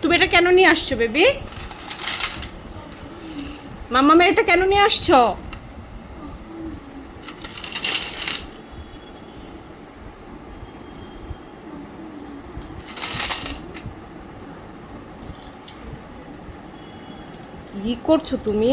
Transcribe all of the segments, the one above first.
তুমি এটা কেন নিয়ে আসছো বেবি? মাম্মামের এটা কেন নিয়ে আসছো? কি করছো তুমি?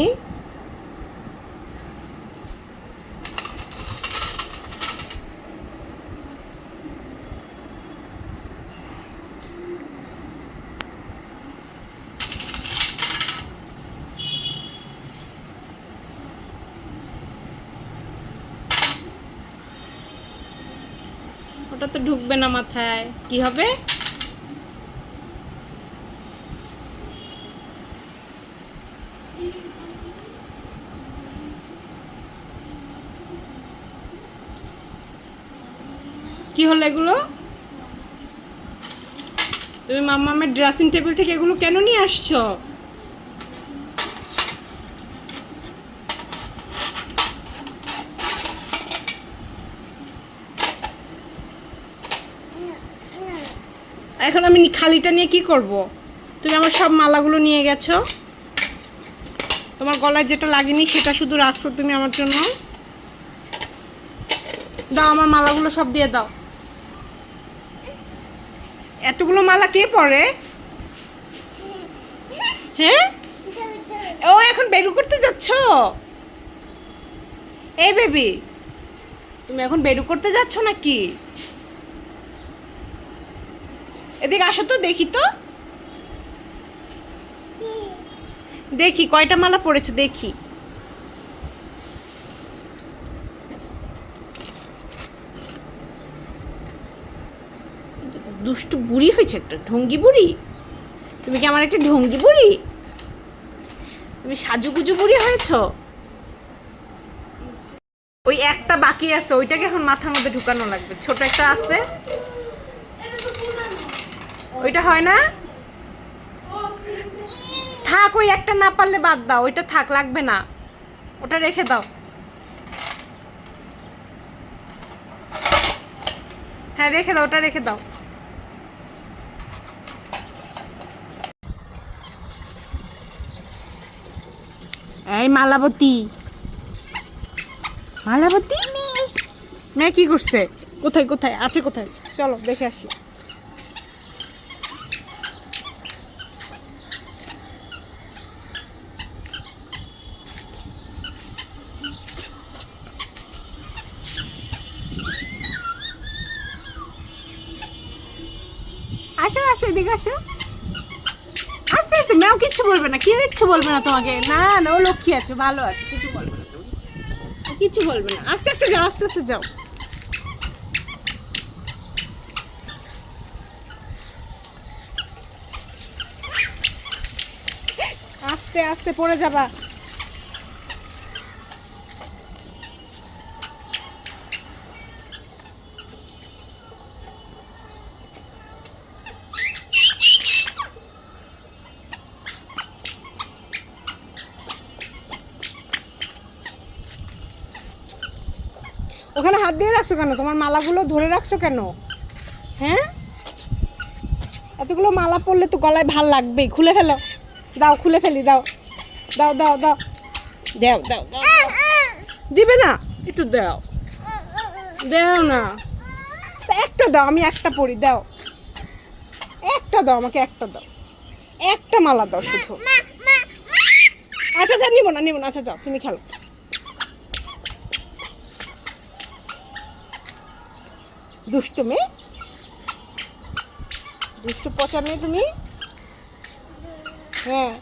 ওটা তো ঢুকবে না মাথায়, কি হবে? কি হলো এগুলো? তুমি মাম্মামের ড্রেসিং টেবিল থেকে এগুলো কেন নিয়ে আসছো? এখন আমি খালিটা নিয়ে কি করব? তুমি আমার সব মালাগুলো নিয়ে গেছো, তোমার গলায় যেটা লাগেনি সেটা শুধু রাখছো তুমি আমার জন্য। দাও, আমার মালাগুলো সব দিয়ে দাও। এতগুলো মালা কে পরে? হ্যাঁ, ও এখন বের করতে যাচ্ছ? এই বেবি, তুমি এখন বের করতে যাচ্ছ নাকি? এদিকে আসো তো, দেখি তো, দেখি কয়টা মালা পড়েছো দেখি। দুষ্টু বুড়ি হয়েছে, একটা ঢঙ্গি বুড়ি। তুমি কি আমার একটা ঢঙ্গি বুড়ি? তুমি সাজুগুজু বুড়ি হয়েছো। ওই একটা বাকি আছে, ওইটাকে এখন মাথার মধ্যে ঢুকানো লাগবে। ছোট একটা আছে, ওইটা হয় না? থাক, ওই একটা না পারলে বাদ দাও, ওইটা থাক, লাগবে না, ওটা রেখে দাও। হ্যাঁ রেখে দাও, ওটা রেখে দাও। এই মালাবতী, মালাবতী মেয়ে কি করছে? কোথায় কোথায় আছে, কোথায়? চলো দেখে আসি। আসো আসো, এদিকে আসো। আস্তে আস্তে, মেয়েও কিচ্ছু বলবে না, কিচ্ছু বলবে না তোমাকে। না না, ও লক্ষ্মী আছে, ভালো আছে, কিছু বলবে না তুমি, কিছু বলবে না। আস্তে আস্তে যাও, আস্তে আস্তে যাও। আস্তে আস্তে পড়ে যাবা। ওখানে হাত দিয়ে রাখছো কেন? তোমার মালাগুলো ধরে রাখছো কেন? হ্যাঁ, এতগুলো মালা পরলে তো গলায় ভাল লাগবেই। খুলে ফেলো, দাও, খুলে ফেলি, দাও দাও দাও দাও দাও দাও দাও। দিবে না? একটু দাও, দাও না, একটা দাও, আমি একটা পরি, দাও একটা, দাও আমাকে একটা, দাও একটা মালা দাও শুধু। আচ্ছা আচ্ছা, নিবো না নিবো না, আচ্ছা যাও, তুমি খেলো। দুষ্ট মেয়ে, দুষ্ট পচা মেয়ে তুমি। হ্যাঁ।